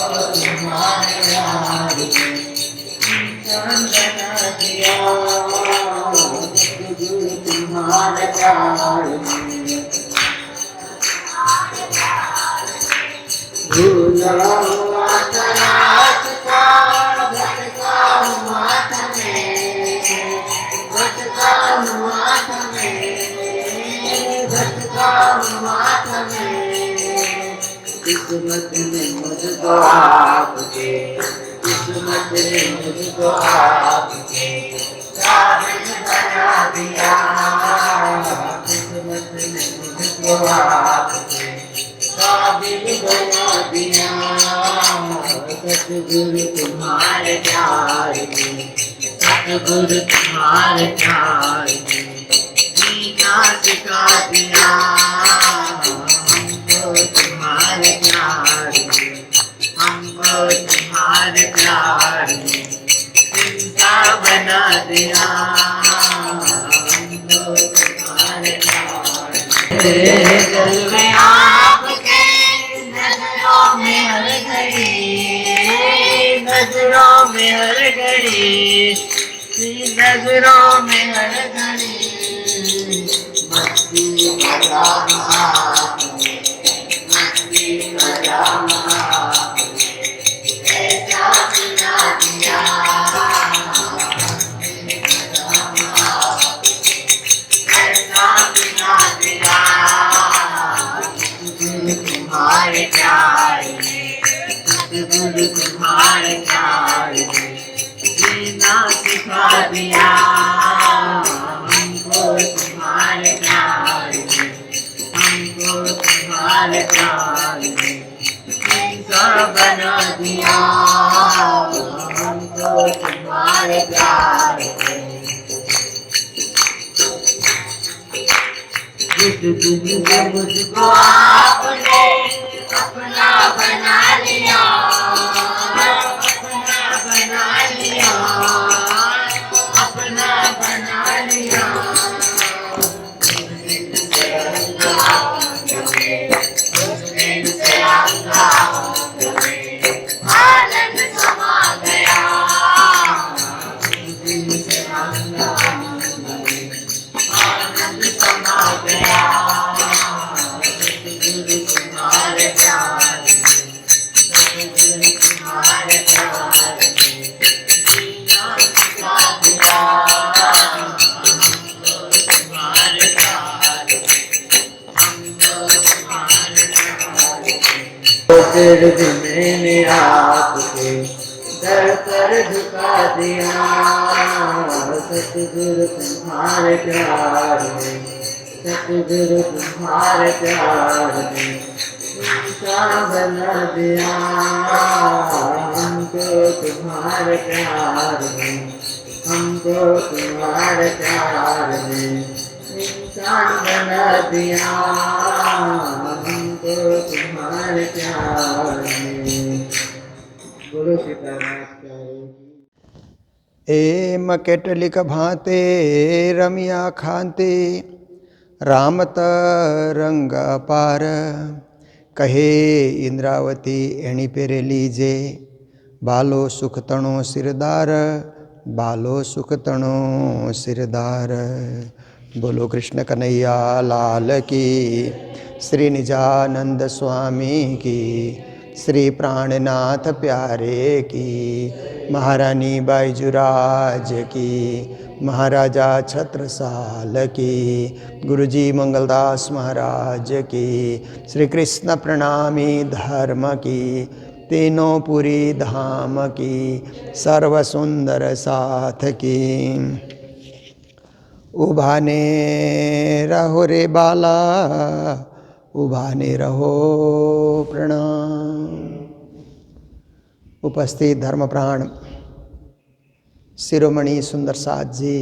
तुम्हारे यार इंसान बना दिया सतगुरु तुम्हारे प्यार भूला हुआ तराश का भटका हुआ भटका हुआ किस्मत ने मुझको आपके किस्मत ने मुझको आपके काबिल बना दिया किस्मत ने मुझको आपके काबिल बना दिया सतगुरु तुम्हारे प्यार में सतगुरु तुम्हारे प्यार में जीना सिखा दिया हमको तुम्हारे प्यार में हमको तुम्हारे प्यार में इंसान बना दिया हमको तुम्हारे प्यार में जलवे आपके नजरों में हर घड़ी नजरों में हर घड़ी नजरों में हर घड़ी मस्ती मजाक मस्ती मजाक ऐसा बिना दिया ऐसा बिना दिया तुम्हारे प्यार में सतगुरु तुम्हारे प्यार में जीना सिखा दिया हमको तुम्हारे प्यार में हमको तुम्हारे प्यार में इंसान बना दिया हमको तुम्हारे प्यार में जिस दिन से मुझको आपने अपना बना लिया अपना बना लिया अपना बना लिया आनंद समा गया आनंद समा गया सतगुरु तुम्हारे प्यार में सतगुरु तुम्हारे प्यार में जीना सिखा दिया हमको तुम्हारे प्यार में हमको तुम्हारे प्यार में फिर भी मैंने आपके दर पर झुका दिया सतगुरु तुम्हारे प्यार में सतगुरु तुम्हारे प्यार में इंसान बना दिया हमको तुम्हारे प्यार में हमको तुम्हारे प्यार में इंसान बना दिया हमको तुम्हारे प्यार में बोलो सीताराम एम केटलिक भांते रमिया खांते रामत रंग अपार कहे इंद्रावती एणी पेरे लीजे बालो सुख तणो सिरदार बालो सुख तणो सिरदार। बोलो कृष्ण कन्हैया लाल की श्री निजानंद स्वामी की श्री प्राणनाथ प्यारे की महारानी बाईजुराज की महाराजा छत्रसाल की गुरुजी मंगलदास महाराज की श्री कृष्ण प्रणामी धर्म की तीनों पुरी धाम की सर्व सुंदर साथ की। उभाने रहो रे बाला उभाने रहो प्रणाम। उपस्थित धर्म प्राण शिरोमणि सुंदर साथ जी,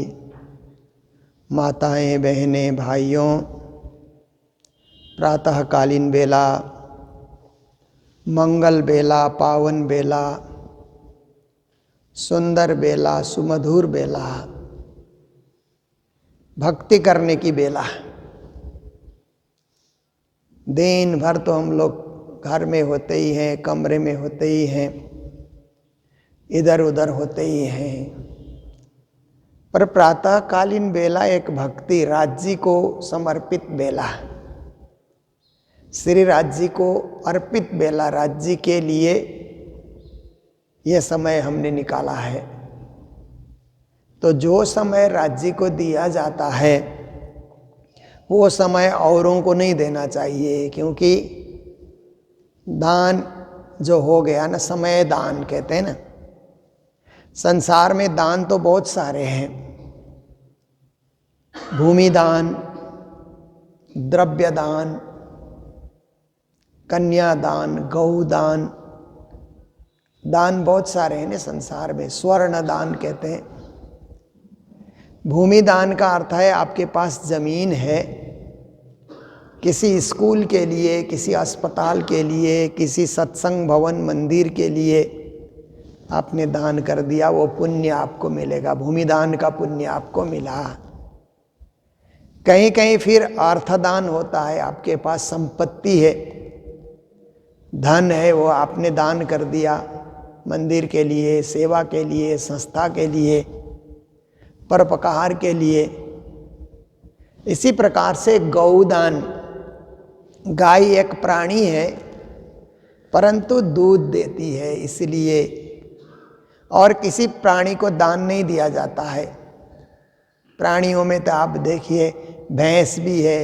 माताएं बहनें भाइयों, प्रातःकालीन बेला, मंगल बेला, पावन बेला, सुंदर बेला, सुमधुर बेला, भक्ति करने की बेला। दिन भर तो हम लोग घर में होते ही हैं, कमरे में होते ही हैं, इधर उधर होते ही हैं। पर प्रातःकालीन बेला एक भक्ति राज्य को समर्पित बेला, श्री राज्य को अर्पित बेला, राज्य के लिए यह समय हमने निकाला है। तो जो समय राज्य को दिया जाता है वो समय औरों को नहीं देना चाहिए, क्योंकि दान जो हो गया ना, समय दान कहते हैं ना, संसार में दान तो बहुत सारे हैं, भूमि दान, द्रव्य दान, कन्या दान, गौ दान, दान बहुत सारे हैं ना संसार में। स्वर्ण दान कहते हैं। भूमि दान का अर्थ है आपके पास जमीन है, किसी स्कूल के लिए, किसी अस्पताल के लिए, किसी सत्संग भवन मंदिर के लिए आपने दान कर दिया, वो पुण्य आपको मिलेगा, भूमि दान का पुण्य आपको मिला। कहीं कहीं फिर अर्थदान होता है, आपके पास संपत्ति है, धन है, वो आपने दान कर दिया मंदिर के लिए, सेवा के लिए, संस्था के लिए, परोपकार के लिए। इसी प्रकार से गौदान, गाय एक प्राणी है परंतु दूध देती है इसलिए, और किसी प्राणी को दान नहीं दिया जाता है। प्राणियों में तो आप देखिए भैंस भी है,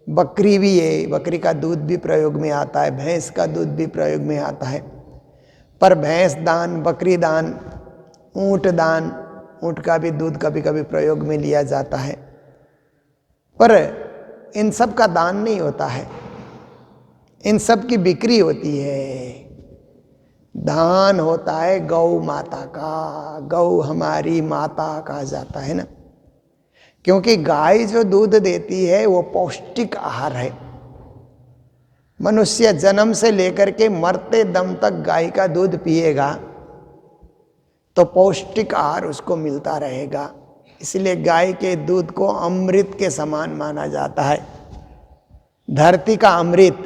बकरी भी है, बकरी का दूध भी प्रयोग में आता है, भैंस का दूध भी प्रयोग में आता है। पर भैंस दान, बकरी दान, ऊंट दान, ऊंट का भी दूध कभी कभी प्रयोग में लिया जाता है, पर इन सब का दान नहीं होता है, इन सब की बिक्री होती है। दान होता है गौ माता का, गौ हमारी माता कहा जाता है ना, क्योंकि गाय जो दूध देती है वो पौष्टिक आहार है। मनुष्य जन्म से लेकर के मरते दम तक गाय का दूध पिएगा तो पौष्टिक आहार उसको मिलता रहेगा। इसलिए गाय के दूध को अमृत के समान माना जाता है, धरती का अमृत।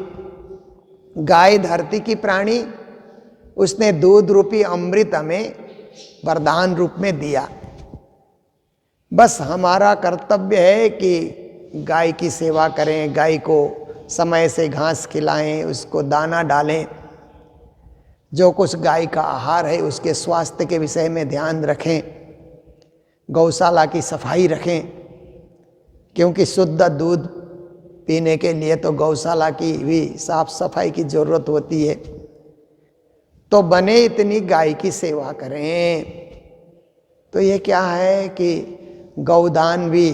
गाय धरती की प्राणी, उसने दूध रूपी अमृत हमें वरदान रूप में दिया। बस हमारा कर्तव्य है कि गाय की सेवा करें, गाय को समय से घास खिलाएं, उसको दाना डालें, जो कुछ गाय का आहार है उसके स्वास्थ्य के विषय में ध्यान रखें, गौशाला की सफाई रखें, क्योंकि शुद्ध दूध पीने के लिए तो गौशाला की भी साफ सफाई की जरूरत होती है। तो बने इतनी गाय की सेवा करें। तो ये क्या है कि गौदान भी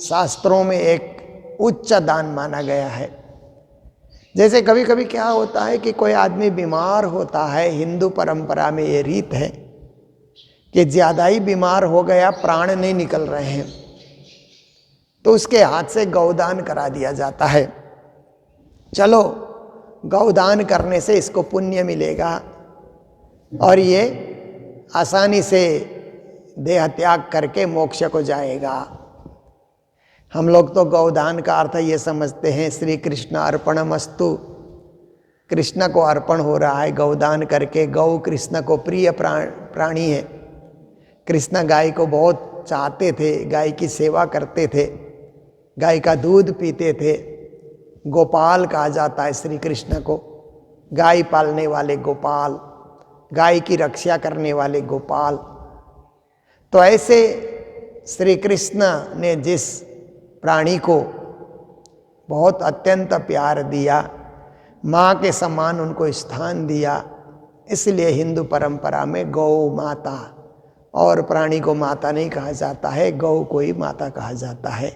शास्त्रों में एक उच्च दान माना गया है। जैसे कभी कभी क्या होता है कि कोई आदमी बीमार होता है, हिंदू परंपरा में ये रीत है कि ज़्यादा ही बीमार हो गया, प्राण नहीं निकल रहे हैं, तो उसके हाथ से गौदान करा दिया जाता है। चलो गौदान करने से इसको पुण्य मिलेगा और ये आसानी से देह त्याग करके मोक्ष को जाएगा। हम लोग तो गौदान का अर्थ ये समझते हैं श्री कृष्ण अर्पणमस्तु, कृष्ण को अर्पण हो रहा है गौदान करके। गौ कृष्ण को प्रिय प्राणी है। कृष्ण गाय को बहुत चाहते थे, गाय की सेवा करते थे, गाय का दूध पीते थे। गोपाल कहा जाता है श्री कृष्ण को, गाय पालने वाले गोपाल, गाय की रक्षा करने वाले गोपाल। तो ऐसे श्री कृष्ण ने जिस प्राणी को बहुत अत्यंत प्यार दिया, माँ के समान उनको स्थान दिया, इसलिए हिंदू परंपरा में गौ माता, और प्राणी को माता नहीं कहा जाता है, गौ को ही माता कहा जाता है।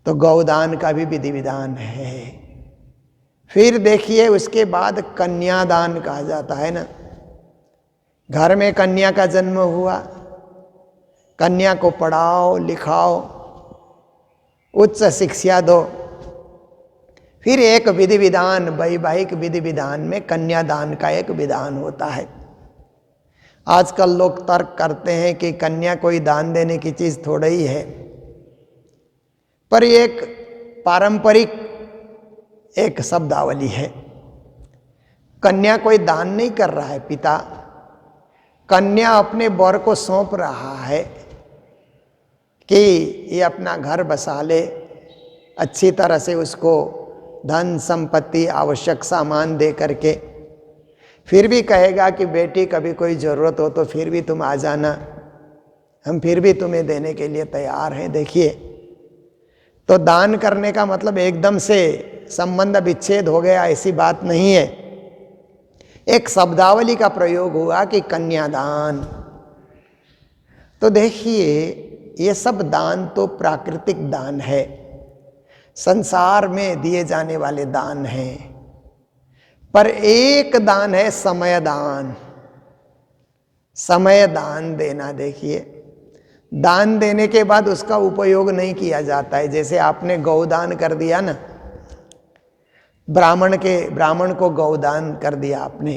तो गौदान का भी विधि विधान है। फिर देखिए उसके बाद कन्यादान कहा जाता है ना। घर में कन्या का जन्म हुआ, कन्या को पढ़ाओ लिखाओ, उच्च शिक्षा दो। फिर एक विधि विधान, वैवाहिक विधि विधान में कन्यादान का एक विधान होता है। आजकल लोग तर्क करते हैं कि कन्या कोई दान देने की चीज थोड़ी ही है, पर ये एक पारंपरिक एक शब्दावली है। कन्या कोई दान नहीं कर रहा है पिता, कन्या अपने वर को सौंप रहा है कि ये अपना घर बसा ले, अच्छी तरह से उसको धन संपत्ति आवश्यक सामान दे करके, फिर भी कहेगा कि बेटी कभी कोई ज़रूरत हो तो फिर भी तुम आ जाना, हम फिर भी तुम्हें देने के लिए तैयार हैं। देखिए, तो दान करने का मतलब एकदम से संबंध विच्छेद हो गया ऐसी बात नहीं है। एक शब्दावली का प्रयोग हुआ कि कन्यादान। तो देखिए, ये सब दान तो प्राकृतिक दान है, संसार में दिए जाने वाले दान हैं, पर एक दान है समय दान। समय दान देना, देखिए, दान देने के बाद उसका उपयोग नहीं किया जाता है। जैसे आपने गौदान कर दिया ना, ब्राह्मण को गौदान कर दिया आपने,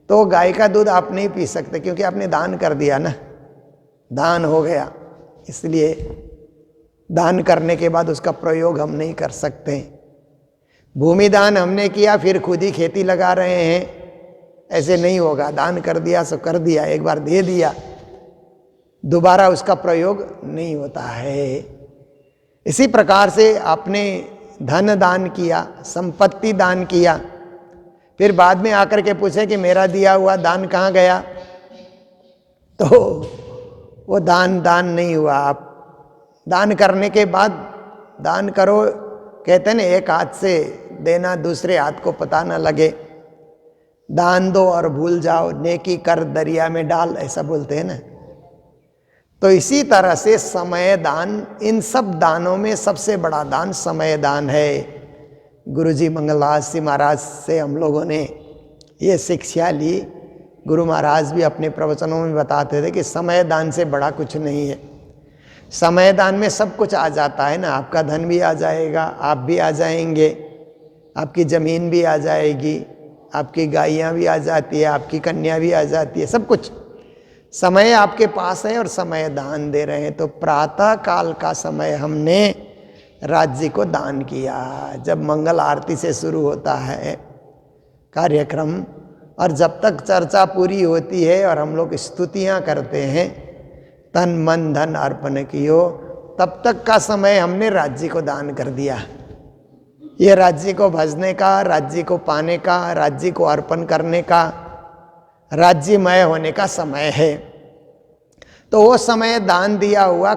तो गाय का दूध आप नहीं पी सकते क्योंकि आपने दान कर दिया ना, दान हो गया। इसलिए दान करने के बाद उसका प्रयोग हम नहीं कर सकते। भूमि दान हमने किया फिर खुद ही खेती लगा रहे हैं, ऐसे नहीं होगा। दान कर दिया सो कर दिया, एक बार दे दिया, दोबारा उसका प्रयोग नहीं होता है। इसी प्रकार से आपने धन दान किया, संपत्ति दान किया, फिर बाद में आकर के पूछे कि मेरा दिया हुआ दान कहाँ गया, तो वो दान नहीं हुआ। आप दान करने के बाद दान करो, कहते हैं ना, एक हाथ से देना दूसरे हाथ को पता न लगे। दान दो और भूल जाओ, नेकी कर दरिया में डाल, ऐसा बोलते हैं ना। तो इसी तरह से समय दान, इन सब दानों में सबसे बड़ा दान समय दान है। गुरुजी मंगलदास जी महाराज से हम लोगों ने ये शिक्षा ली। गुरु महाराज भी अपने प्रवचनों में बताते थे कि समय दान से बड़ा कुछ नहीं है। समय दान में सब कुछ आ जाता है ना, आपका धन भी आ जाएगा, आप भी आ जाएंगे, आपकी ज़मीन भी आ जाएगी, आपकी गायें भी आ जाती है, आपकी कन्या भी आ जाती है, सब कुछ समय आपके पास है और समय दान दे रहे हैं। तो प्रातः काल का समय हमने राज्य को दान किया। जब मंगल आरती से शुरू होता है कार्यक्रम और जब तक चर्चा पूरी होती है और हम लोग स्तुतियाँ करते हैं, तन मन धन अर्पण कियो, तब तक का समय हमने राज्य को दान कर दिया। ये राज्य को भजने का, राज्य को पाने का, राज्य को अर्पण करने का, राज्यमय होने का समय है। तो वो समय दान दिया हुआ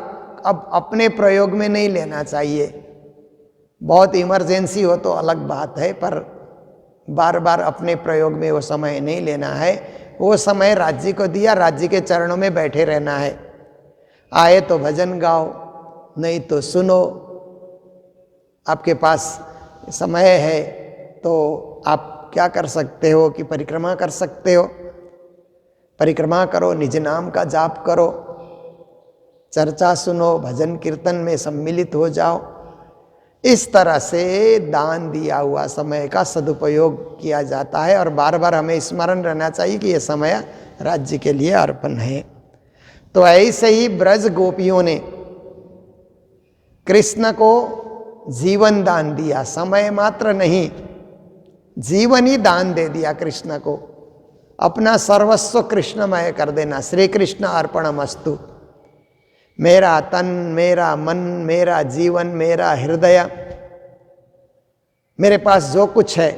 अब अपने प्रयोग में नहीं लेना चाहिए। बहुत इमरजेंसी हो तो अलग बात है, पर बार बार अपने प्रयोग में वो समय नहीं लेना है। वो समय राज्य को दिया, राज्य के चरणों में बैठे रहना है। आए तो भजन गाओ, नहीं तो सुनो। आपके पास समय है तो आप क्या कर सकते हो कि परिक्रमा कर सकते हो, परिक्रमा करो, निज नाम का जाप करो, चर्चा सुनो, भजन कीर्तन में सम्मिलित हो जाओ। इस तरह से दान दिया हुआ समय का सदुपयोग किया जाता है और बार बार हमें स्मरण रहना चाहिए कि यह समय राज्य के लिए अर्पण है। तो ऐसे ही ब्रज गोपियों ने कृष्ण को जीवन दान दिया, समय मात्र नहीं, जीवन ही दान दे दिया कृष्ण को। अपना सर्वस्व कृष्णमय कर देना, श्री कृष्ण अर्पणमस्तु। मेरा तन, मेरा मन, मेरा जीवन, मेरा हृदय, मेरे पास जो कुछ है,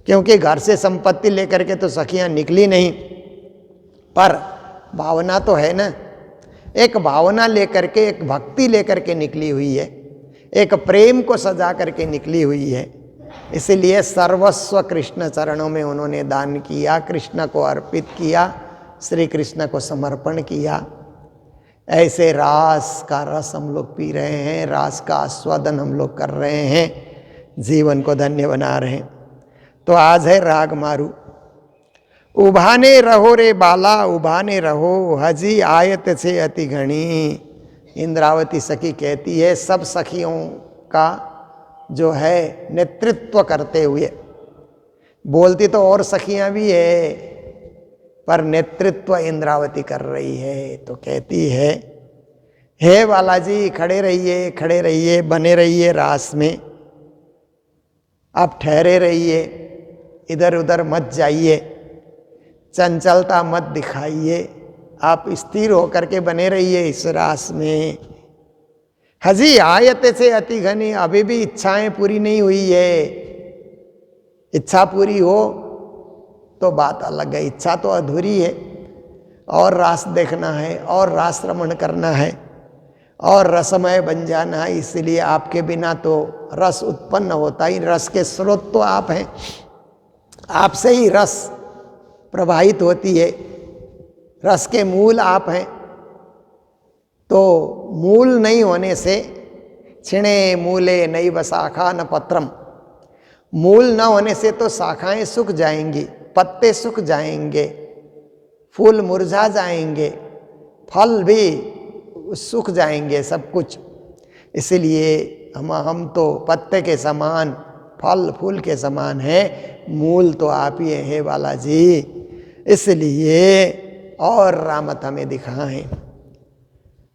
क्योंकि घर से संपत्ति लेकर के तो सखियां निकली नहीं, पर भावना तो है ना। एक भावना लेकर के, एक भक्ति लेकर के निकली हुई है, एक प्रेम को सजा करके निकली हुई है। इसलिए सर्वस्व कृष्ण चरणों में उन्होंने दान किया, कृष्ण को अर्पित किया, श्री कृष्ण को समर्पण किया। ऐसे रास का रस हम लोग पी रहे हैं, रास का आस्वादन हम लोग कर रहे हैं, जीवन को धन्य बना रहे हैं। तो आज है राग मारू। उभाने रहो रे बाला, उभाने रहो, हजी आयत से अति घनी। इंद्रावती सखी कहती है, सब सखियों का जो है नेतृत्व करते हुए, बोलती तो और सखियां भी है, पर नेतृत्व इंद्रावती कर रही है। तो कहती है, हे बालाजी खड़े रहिए, खड़े रहिए, बने रहिए रास में, आप ठहरे रहिए, इधर उधर मत जाइए, चंचलता मत दिखाइए, आप स्थिर होकर के बने रहिए इस रास में। हजी आयत से अति घनी, अभी भी इच्छाएं पूरी नहीं हुई है। इच्छा पूरी हो तो बात अलग है, इच्छा तो अधूरी है। और रास देखना है और रास रमण करना है और रसमय बन जाना है। इसलिए आपके बिना तो रस उत्पन्न होता ही, रस के स्रोत तो आप हैं, आपसे ही रस प्रवाहित होती है, रस के मूल आप हैं। तो मूल नहीं होने से छिणे मूले नैव शाखा न पत्रम, मूल न होने से तो शाखाएं सूख जाएंगी, पत्ते सूख जाएंगे, फूल मुरझा जाएंगे, फल भी सूख जाएंगे, सब कुछ। इसलिए हम तो पत्ते के समान, फल फूल के समान हैं, मूल तो आप ही हैं बालाजी। इसलिए और रामत हमें दिखाएं।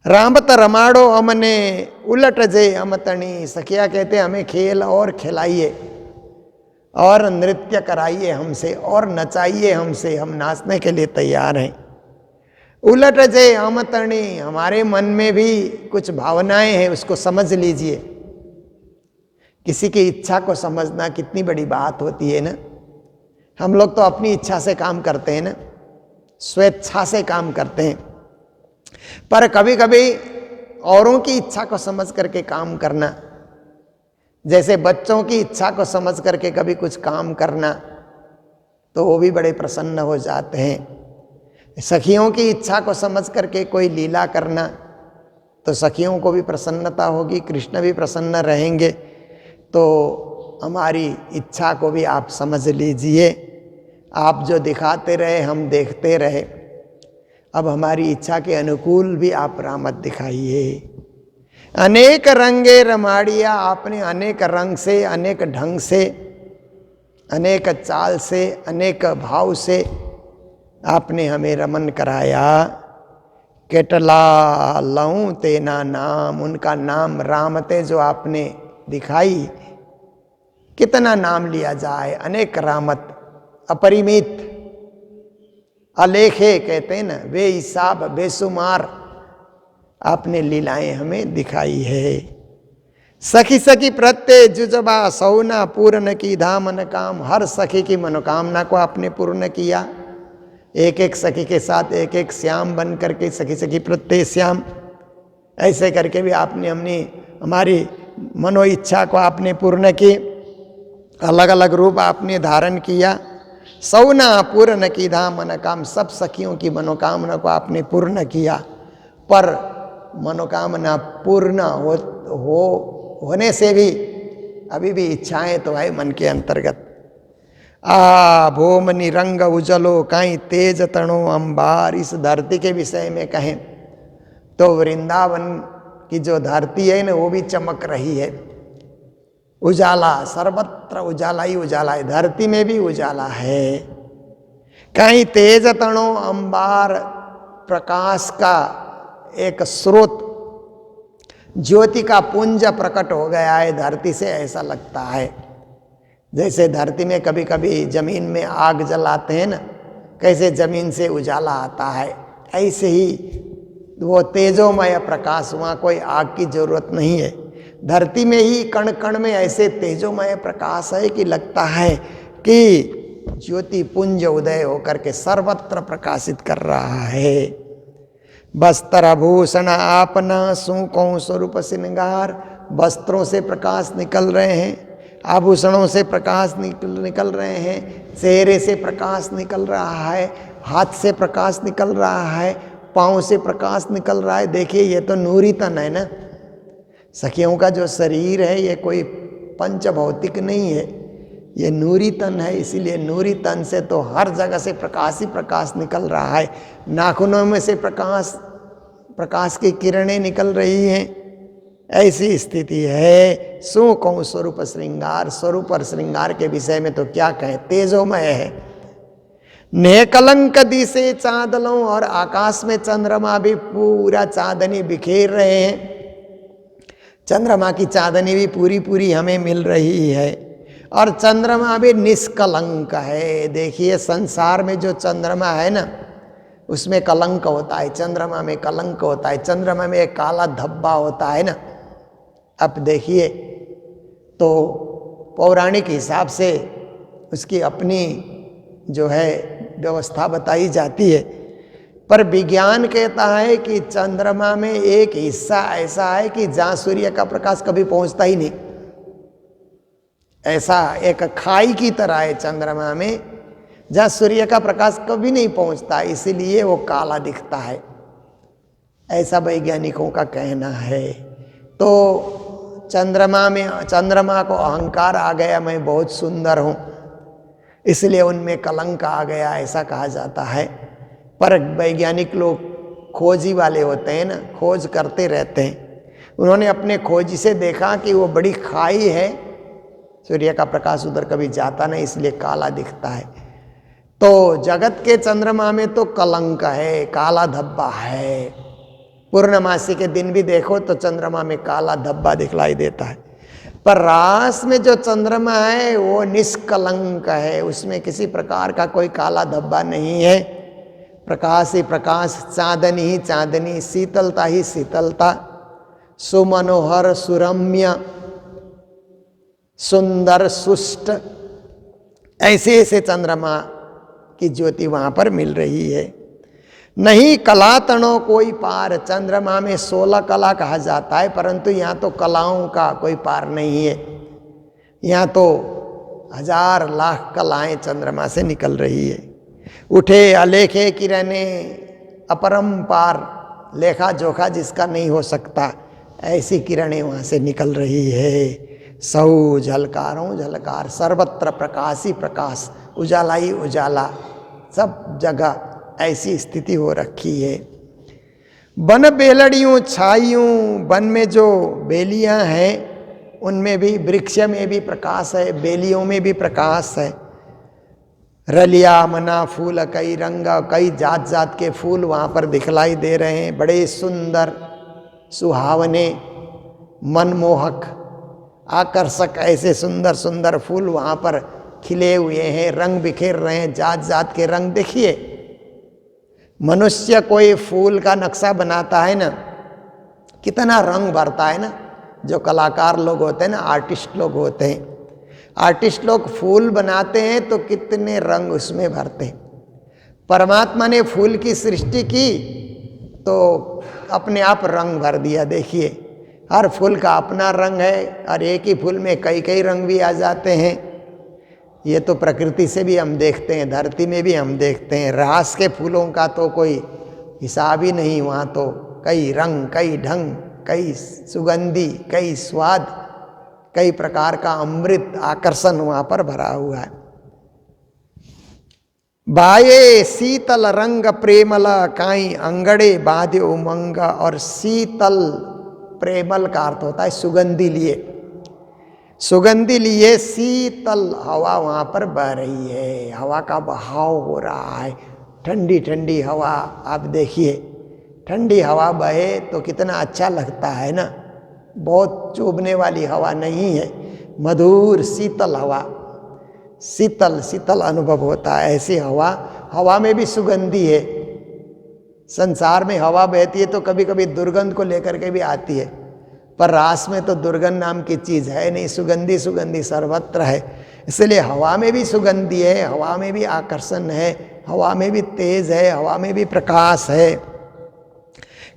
रामत रमाड़ो हमने उलट जे अमतनी, सखिया कहते हमें खेल और खिलाइए और नृत्य कराइए हमसे और नचाइए हमसे, हम नाचने के लिए तैयार हैं। उलट जे अमतनी, हमारे मन में भी कुछ भावनाएं हैं, उसको समझ लीजिए। किसी की इच्छा को समझना कितनी बड़ी बात होती है ना। हम लोग तो अपनी इच्छा से काम करते हैं ना, स्वेच्छा से काम करते हैं, पर कभी कभी औरों की इच्छा को समझ करके काम करना, जैसे बच्चों की इच्छा को समझ करके कभी कुछ काम करना, तो वो भी बड़े प्रसन्न हो जाते हैं। सखियों की इच्छा को समझ करके कोई लीला करना, तो सखियों को भी प्रसन्नता होगी, कृष्ण भी प्रसन्न रहेंगे। तो हमारी इच्छा को भी आप समझ लीजिए। आप जो दिखाते रहे हम देखते रहे, अब हमारी इच्छा के अनुकूल भी आप रामत दिखाइए। अनेक रंगे रमाड़िया, आपने अनेक रंग से, अनेक ढंग से, अनेक चाल से, अनेक भाव से आपने हमें रमन कराया। केटला लऊं तेना नाम, उनका नाम रामते जो आपने दिखाई, कितना नाम लिया जाए। अनेक रामत, अपरिमित, अलेखे कहते हैं ना, बेहिसाब बेशुमार आपने लीलाएं हमें दिखाई है। सखी सखी प्रत्यय जुजबा सौना पूर्ण की धामन काम, हर सखी की मनोकामना को आपने पूर्ण किया। एक एक सखी के साथ एक एक श्याम बन करके, सखी सखी प्रत्यय श्याम, ऐसे करके भी आपने हमारी मनो इच्छा को आपने पूर्ण की। अलग अलग रूप आपने धारण किया। सौना पूर्ण की धामन काम, सब सखियों की मनोकामना को आपने पूर्ण किया। पर मनोकामना पूर्ण होने से भी अभी भी इच्छाएं तो है मन के अंतर्गत। भोमनि रंग उजलो काई तेज तणो अंबार, इस धरती के विषय में कहें तो वृंदावन की जो धरती है ना, वो भी चमक रही है। उजाला, सर्वत्र उजाला ही उजाला है, धरती में भी उजाला है। कहीं तेज तणो अंबार, प्रकाश का एक स्रोत, ज्योति का पुंज प्रकट हो गया है धरती से, ऐसा लगता है। जैसे धरती में कभी कभी जमीन में आग जलाते हैं ना, कैसे जमीन से उजाला आता है, ऐसे ही वो तेजोमय प्रकाश, वहाँ कोई आग की जरूरत नहीं है। धरती में ही कण कण में ऐसे तेजोमय प्रकाश है कि लगता है कि ज्योति पुंज उदय होकर के सर्वत्र प्रकाशित कर रहा है। वस्त्र भूषण आपना सूकों स्वरूप श्रृंगार, वस्त्रों से प्रकाश निकल रहे हैं, आभूषणों से प्रकाश निकल रहे हैं, चेहरे से प्रकाश निकल रहा है, हाथ से प्रकाश निकल रहा है, पाँव से प्रकाश निकल रहा है। देखिए ये तो नूरी तन है ना। सखियों का जो शरीर है ये कोई पंच भौतिक नहीं है, ये नूरी तन है। इसीलिए नूरी तन से तो हर जगह से प्रकाश ही प्रकाश निकल रहा है। नाखूनों में से प्रकाश की किरणें निकल रही हैं, ऐसी स्थिति है। सो कहूँ स्वरूप श्रृंगार, स्वरूप और श्रृंगार के विषय में तो क्या कहें, तेजोमय है। नेकलंक दिसे चांदलों, और आकाश में चंद्रमा भी पूरा चांदनी बिखेर रहे हैं। चंद्रमा की चांदनी भी पूरी पूरी हमें मिल रही है। और चंद्रमा भी निष्कलंक है। देखिए संसार में जो चंद्रमा है ना, उसमें कलंक होता है, चंद्रमा में कलंक होता है, चंद्रमा में एक काला धब्बा होता है ना। अब देखिए तो पौराणिक हिसाब से उसकी अपनी जो है व्यवस्था बताई जाती है, पर विज्ञान कहता है कि चंद्रमा में एक हिस्सा ऐसा है कि जहाँ सूर्य का प्रकाश कभी पहुँचता ही नहीं, ऐसा एक खाई की तरह है चंद्रमा में, जहाँ सूर्य का प्रकाश कभी नहीं पहुँचता, इसीलिए वो काला दिखता है, ऐसा वैज्ञानिकों का कहना है। तो चंद्रमा को अहंकार आ गया, मैं बहुत सुंदर हूँ, इसलिए उनमें कलंक आ गया, ऐसा कहा जाता है। पर वैज्ञानिक लोग खोजी वाले होते हैं ना, खोज करते रहते हैं। उन्होंने अपने खोज से देखा कि वो बड़ी खाई है, सूर्य का प्रकाश उधर कभी जाता नहीं, इसलिए काला दिखता है। तो जगत के चंद्रमा में तो कलंक है, काला धब्बा है। पूर्णमासी के दिन भी देखो तो चंद्रमा में काला धब्बा दिखलाई देता है, पर रास में जो चंद्रमा है वो निष्कलंक है, उसमें किसी प्रकार का कोई काला धब्बा नहीं है। प्रकाश ही प्रकाश, चांदनी ही चांदनी, शीतलता ही शीतलता, सुमनोहर सुरम्य सुंदर सुष्ट, ऐसे ऐसे चंद्रमा की ज्योति वहाँ पर मिल रही है। नहीं कला तणों कोई पार, चंद्रमा में 16 कला कहा जाता है, परंतु यहाँ तो कलाओं का कोई पार नहीं है। यहाँ तो 1000 लाख कलाएं चंद्रमा से निकल रही है। उठे अलेखे किरणें अपरंपार, लेखा जोखा जिसका नहीं हो सकता, ऐसी किरणें वहाँ से निकल रही है। सौ झलकारों झलकार, सर्वत्र प्रकाश ही प्रकाश, उजाला ही उजाला, सब जगह ऐसी स्थिति हो रखी है। बन बेलड़ियों छाइयों, वन में जो बेलियां हैं उनमें भी, वृक्ष में भी प्रकाश है, बेलियों में भी प्रकाश है। रलिया मना फूल कई रंग, कई जात जात के फूल वहाँ पर दिखलाई दे रहे हैं, बड़े सुंदर सुहावने मनमोहक आकर्षक ऐसे सुंदर सुंदर फूल वहाँ पर खिले हुए हैं, रंग बिखेर रहे हैं, जात जात के रंग। देखिए मनुष्य कोई फूल का नक्शा बनाता है ना, कितना रंग भरता है ना। जो कलाकार लोग होते हैं ना, आर्टिस्ट लोग होते हैं, आर्टिस्ट लोग फूल बनाते हैं तो कितने रंग उसमें भरते हैं। परमात्मा ने फूल की सृष्टि की तो अपने आप रंग भर दिया। देखिए हर फूल का अपना रंग है, और एक ही फूल में कई कई रंग भी आ जाते हैं। ये तो प्रकृति से भी हम देखते हैं, धरती में भी हम देखते हैं। रास के फूलों का तो कोई हिसाब ही नहीं, वहाँ तो कई रंग, कई ढंग, कई सुगंधी, कई स्वाद, कई प्रकार का अमृत आकर्षण वहाँ पर भरा हुआ है। बाये शीतल रंग प्रेमल, काई अंगड़े बाध्य उमंग। और शीतल प्रेमल का अर्थ होता है सुगंधी लिए, सुगंधी लिए शीतल हवा वहाँ पर बह रही है, हवा का बहाव हो रहा है, ठंडी ठंडी हवा। आप देखिए ठंडी हवा बहे तो कितना अच्छा लगता है ना, बहुत चुभने वाली हवा नहीं है, मधुर शीतल हवा, शीतल शीतल अनुभव होता है। ऐसी हवा में भी सुगंधी है। संसार में हवा बहती है तो कभी कभी दुर्गंध को लेकर के भी आती है, पर रास में तो दुर्गंध नाम की चीज़ है नहीं, सुगंधी सुगंधी सर्वत्र है। इसलिए हवा में भी सुगंधी है, हवा में भी आकर्षण है, हवा में भी तेज है, हवा में भी प्रकाश है।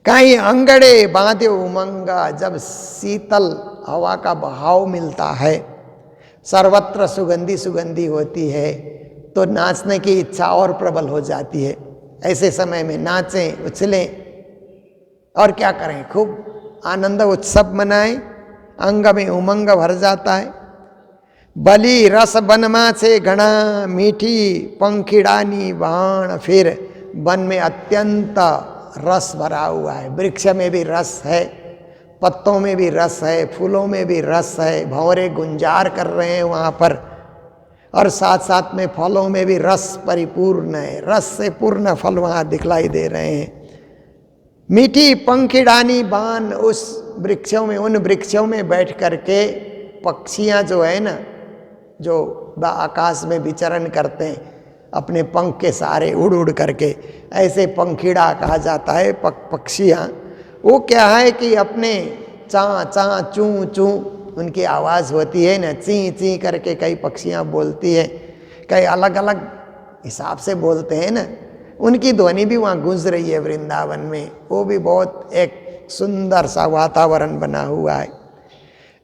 कहीं अंगड़े बांधे उमंगा, जब शीतल हवा का बहाव मिलता है, सर्वत्र सुगंधी सुगंधी होती है, तो नाचने की इच्छा और प्रबल हो जाती है। ऐसे समय में नाचें, उछलें और क्या करें, खूब आनंद उत्सव मनाएं, अंग में उमंग भर जाता है। बली रस बनमा से घना, मीठी पंखिड़ानी बाण। फिर वन में अत्यंत रस भरा हुआ है, वृक्ष में भी रस है, पत्तों में भी रस है, फूलों में भी रस है, भंवरे गुंजार कर रहे हैं वहाँ पर, और साथ साथ में फलों में भी रस परिपूर्ण है, रस से पूर्ण फल वहाँ दिखलाई दे रहे हैं। मीठी पंखिड़ानी बान, उस वृक्षों में, उन वृक्षों में बैठ करके पक्षियाँ जो है ना, जो आकाश में विचरण करते हैं अपने पंख के सहारे उड़ उड़ करके, ऐसे पंखीड़ा कहा जाता है पक्षियाँ। वो क्या है कि अपने चा चा चूँ चूँ उनकी आवाज़ होती है ना, ची ची करके कई पक्षियाँ बोलती है, कई अलग अलग हिसाब से बोलते हैं ना, उनकी ध्वनि भी वहाँ गूंज रही है वृंदावन में। वो भी बहुत एक सुंदर सा वातावरण बना हुआ है।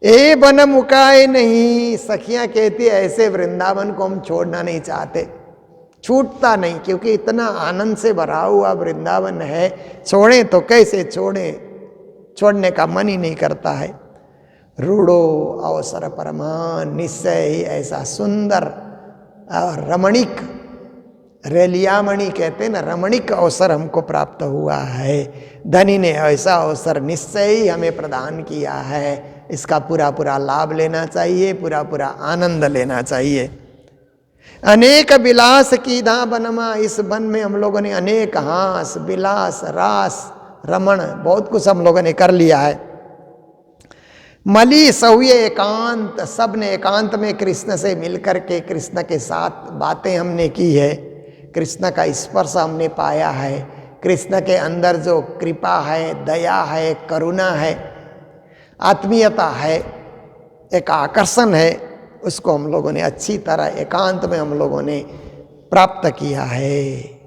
ए बन मुकाए नहीं, सखियाँ कहती है ऐसे वृंदावन को हम छोड़ना नहीं चाहते, छूटता नहीं, क्योंकि इतना आनंद से भरा हुआ वृंदावन है, छोड़ें तो कैसे छोड़ें, छोड़ने का मन ही नहीं करता है। रूढ़ो अवसर परमान, निश्चय ही ऐसा सुंदर और रमणीक, रेलियामणि कहते हैं ना, रमणीक अवसर हमको प्राप्त हुआ है। धनी ने ऐसा अवसर निश्चय ही हमें प्रदान किया है, इसका पूरा पूरा लाभ लेना चाहिए, पूरा पूरा आनंद लेना चाहिए। अनेक विलास की धा बनमा, इस वन में हम लोगों ने अनेक हास विलास रास रमण बहुत कुछ हम लोगों ने कर लिया है। मली सहुए एकांत, सब ने एकांत में कृष्ण से मिलकर के कृष्ण के साथ बातें हमने की है, कृष्ण का स्पर्श हमने पाया है, कृष्ण के अंदर जो कृपा है, दया है, करुणा है, आत्मीयता है, एक आकर्षण है, उसको हम लोगों ने अच्छी तरह एकांत में हम लोगों ने प्राप्त किया है।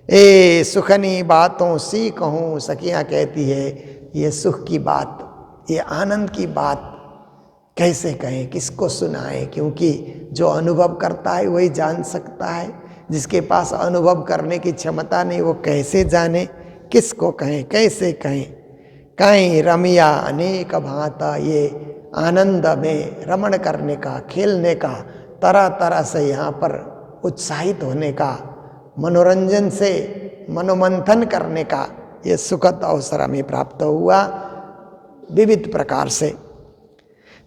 ए सुखनी बातों सी कहूँ, सखियाँ कहती है ये सुख की बात, ये आनंद की बात कैसे कहें, किसको सुनाएं, क्योंकि जो अनुभव करता है वही जान सकता है, जिसके पास अनुभव करने की क्षमता नहीं वो कैसे जाने, किसको कहें, कैसे कहें। कहीं रमिया अनेक भांता, ये आनंद में रमण करने का, खेलने का, तरह तरह से यहाँ पर उत्साहित होने का, मनोरंजन से मनोमंथन करने का ये सुखद अवसर हमें प्राप्त हुआ विविध प्रकार से।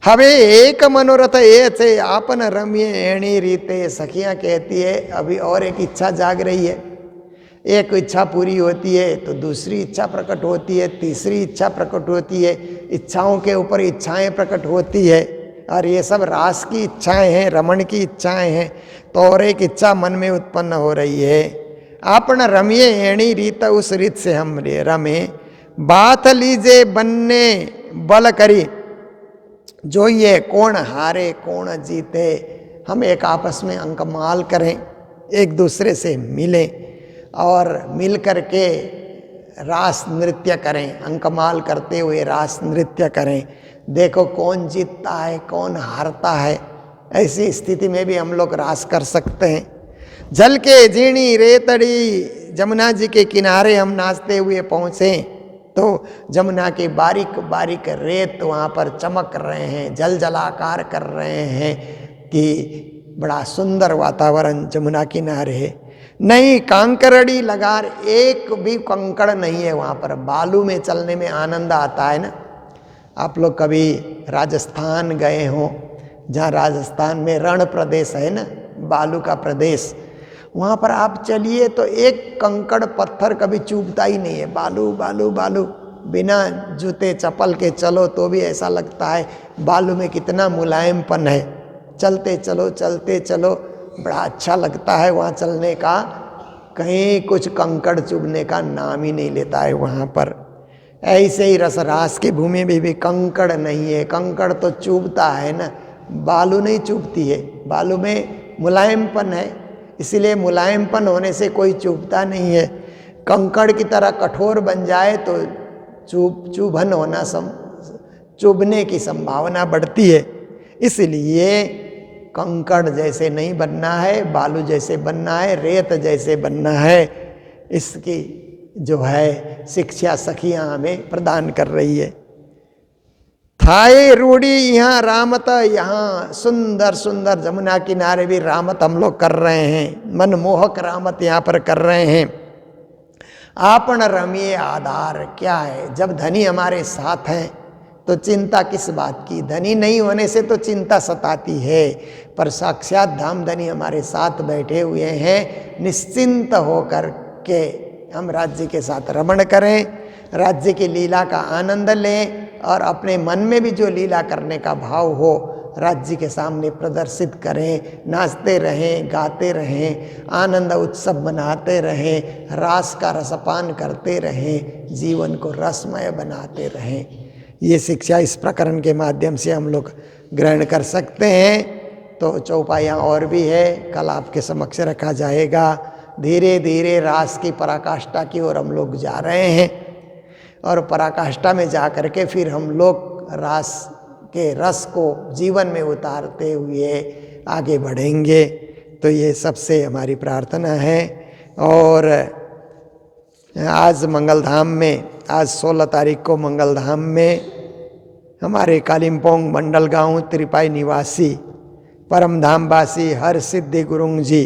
हवे एक मनोरथ ये थे आपन रम्य एणी रीते, सखियाँ कहती है अभी और एक इच्छा जाग रही है, एक इच्छा पूरी होती है तो दूसरी इच्छा प्रकट होती है, तीसरी इच्छा प्रकट होती है, इच्छाओं के ऊपर इच्छाएं प्रकट होती है, और ये सब रास की इच्छाएं हैं, रमण की इच्छाएं हैं। तो और एक इच्छा मन में उत्पन्न हो रही है, आपन रमिए एणी रीत, उस रीत से हम रमे, बात लीजे बनने बल करी, जो ये कौन हारे कौन जीते, हम एक आपस में अंकमाल करें, एक दूसरे से मिलें और मिल कर के रास नृत्य करें, अंकमाल करते हुए रास नृत्य करें, देखो कौन जीतता है कौन हारता है। ऐसी स्थिति में भी हम लोग रास कर सकते हैं। जल के झीणी रेतड़ी, जमुना जी के किनारे हम नाचते हुए पहुँचे तो जमुना के बारीक बारीक रेत वहाँ पर चमक रहे हैं, जल जलाकार कर रहे हैं कि बड़ा सुंदर वातावरण जमुना किनारे है। नहीं कांकरड़ी लगार, एक भी कंकड़ नहीं है वहाँ पर, बालू में चलने में आनंद आता है ना। आप लोग कभी राजस्थान गए हों, जहाँ राजस्थान में रण प्रदेश है ना, बालू का प्रदेश, वहाँ पर आप चलिए तो एक कंकड़ पत्थर कभी चूभता ही नहीं है, बालू बालू बालू, बिना जूते चप्पल के चलो तो भी ऐसा लगता है बालू में कितना मुलायमपन है, चलते चलो बड़ा अच्छा लगता है वहाँ चलने का, कहीं कुछ कंकड़ चुभने का नाम ही नहीं लेता है वहाँ पर। ऐसे ही रसरास की भूमि में भी कंकड़ नहीं है, कंकड़ तो चुभता है ना, बालू नहीं चुभती है, बालू में मुलायमपन है, इसीलिए मुलायमपन होने से कोई चुभता नहीं है। कंकड़ की तरह कठोर बन जाए तो चुभन होना चुभने की संभावना बढ़ती है, इसलिए कंकड़ जैसे नहीं बनना है, बालू जैसे बनना है, रेत जैसे बनना है। इसकी जो है शिक्षा सखियाँ हमें प्रदान कर रही है। थाए रूढ़ी यहाँ रामत, यहाँ सुंदर सुंदर जमुना किनारे भी रामत हम लोग कर रहे हैं, मनमोहक रामत यहाँ पर कर रहे हैं। आपन रमिए आधार, क्या है जब धनी हमारे साथ हैं तो चिंता किस बात की, धनी नहीं होने से तो चिंता सताती है, पर साक्षात धाम धनी हमारे साथ बैठे हुए हैं, निश्चिंत होकर के हम राज्य के साथ रमण करें, राज्य की लीला का आनंद लें और अपने मन में भी जो लीला करने का भाव हो राज्य के सामने प्रदर्शित करें, नाचते रहें, गाते रहें, आनंद उत्सव मनाते रहें, रास का रसपान करते रहें, जीवन को रसमय बनाते रहें। ये शिक्षा इस प्रकरण के माध्यम से हम लोग ग्रहण कर सकते हैं। तो चौपाइयाँ और भी है, कल आपके समक्ष रखा जाएगा। धीरे धीरे रास की पराकाष्ठा की ओर हम लोग जा रहे हैं और पराकाष्ठा में जा कर के फिर हम लोग रास के रस को जीवन में उतारते हुए आगे बढ़ेंगे। तो ये सबसे हमारी प्रार्थना है। और आज मंगलधाम में, आज 16 तारीख को मंगलधाम में हमारे कालिम्पोंग मंडल गांव त्रिपाई निवासी परमधामवासी हरसिद्धि गुरुंग जी,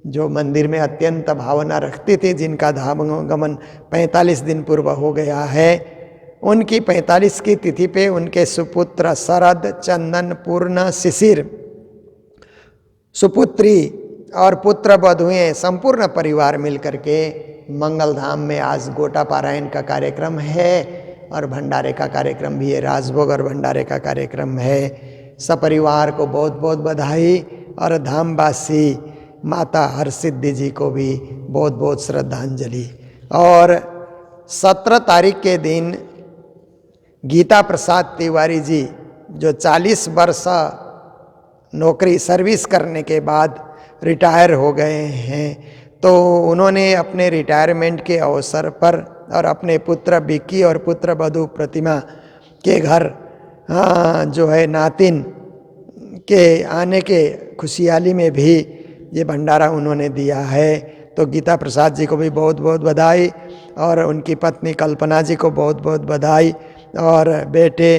जो मंदिर में अत्यंत भावना रखते थे, जिनका धामगमन 45 दिन पूर्व हो गया है, उनकी 45 की तिथि पे उनके सुपुत्र शरद, चंदन, पूर्ण, शिशिर, सुपुत्री और पुत्र बधुएं संपूर्ण परिवार मिलकर के मंगलधाम में आज गोटा पारायण का कार्यक्रम है और भंडारे का कार्यक्रम भी है। राजभोग और भंडारे का कार्यक्रम है। सपरिवार को बहुत बहुत बधाई और धामवासी माता हरसिद्धि जी को भी बहुत बहुत श्रद्धांजलि। और 17 तारीख के दिन गीता प्रसाद तिवारी जी, जो 40 वर्ष नौकरी सर्विस करने के बाद रिटायर हो गए हैं, तो उन्होंने अपने रिटायरमेंट के अवसर पर और अपने पुत्र विक्की और पुत्र वधू प्रतिमा के घर जो है नातिन के आने के खुशहाली में भी ये भंडारा उन्होंने दिया है। तो गीता प्रसाद जी को भी बहुत बहुत बधाई और उनकी पत्नी कल्पना जी को बहुत बहुत बधाई और बेटे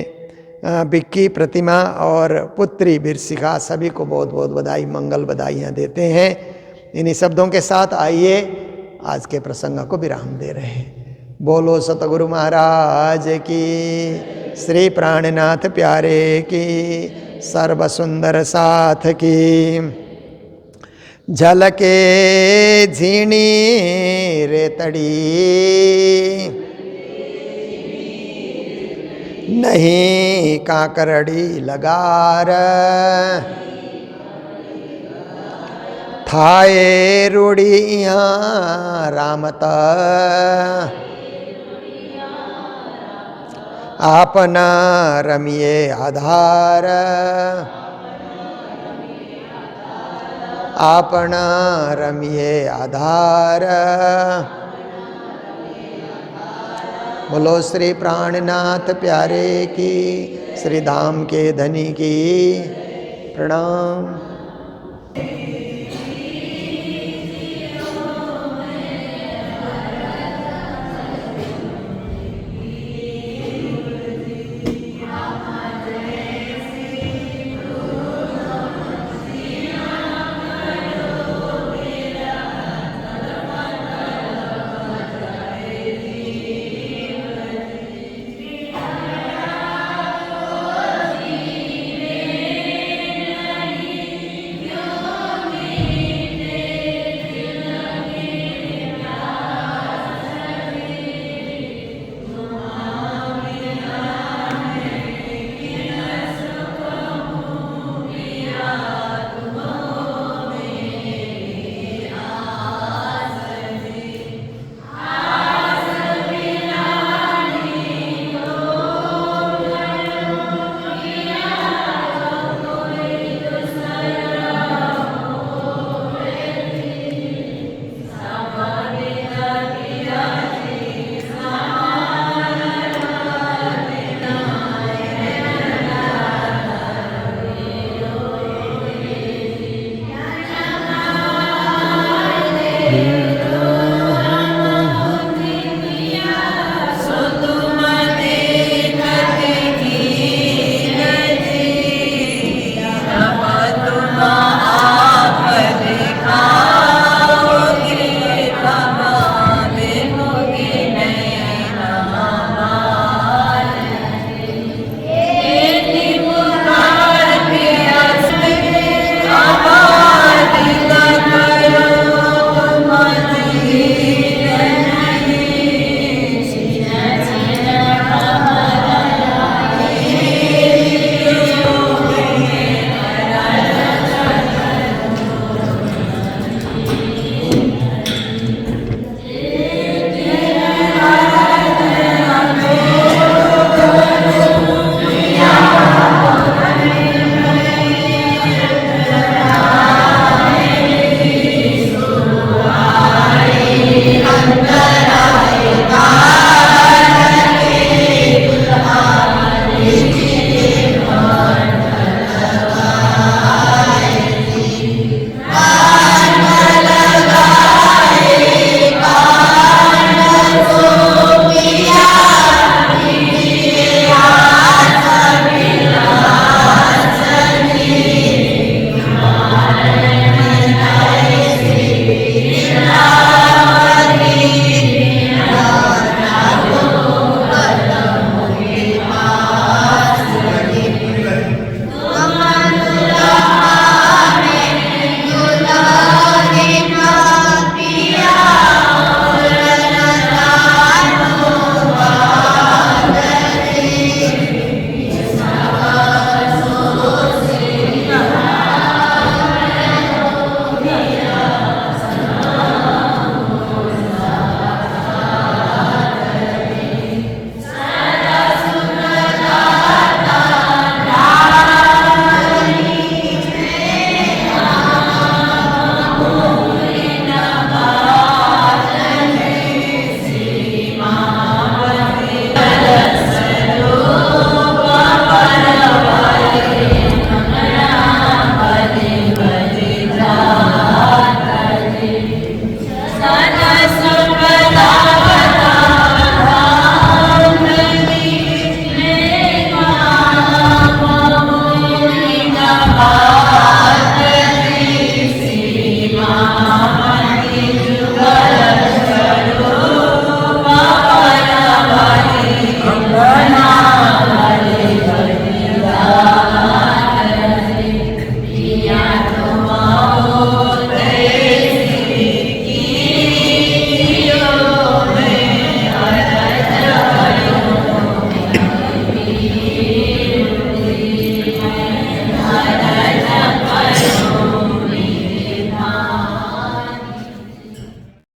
विक्की, प्रतिमा और पुत्री बिरसिका सभी को बहुत बहुत बधाई, मंगल बधाइयाँ देते हैं। इन्हीं शब्दों के साथ आइए आज के प्रसंग को विराम दे रहे हैं। बोलो सतगुरु महाराज की, श्री प्राणनाथ प्यारे की, सर्व सुंदर साथ की। झलके झीणी रेतड़ी नहीं काकरड़ी लगार, थाए रूढ़ियाँ रामत आपना रमिए आधार, आपना रमिए आधार। बोलो श्री प्राणनाथ प्यारे की, श्री धाम के धनी की। प्रणाम।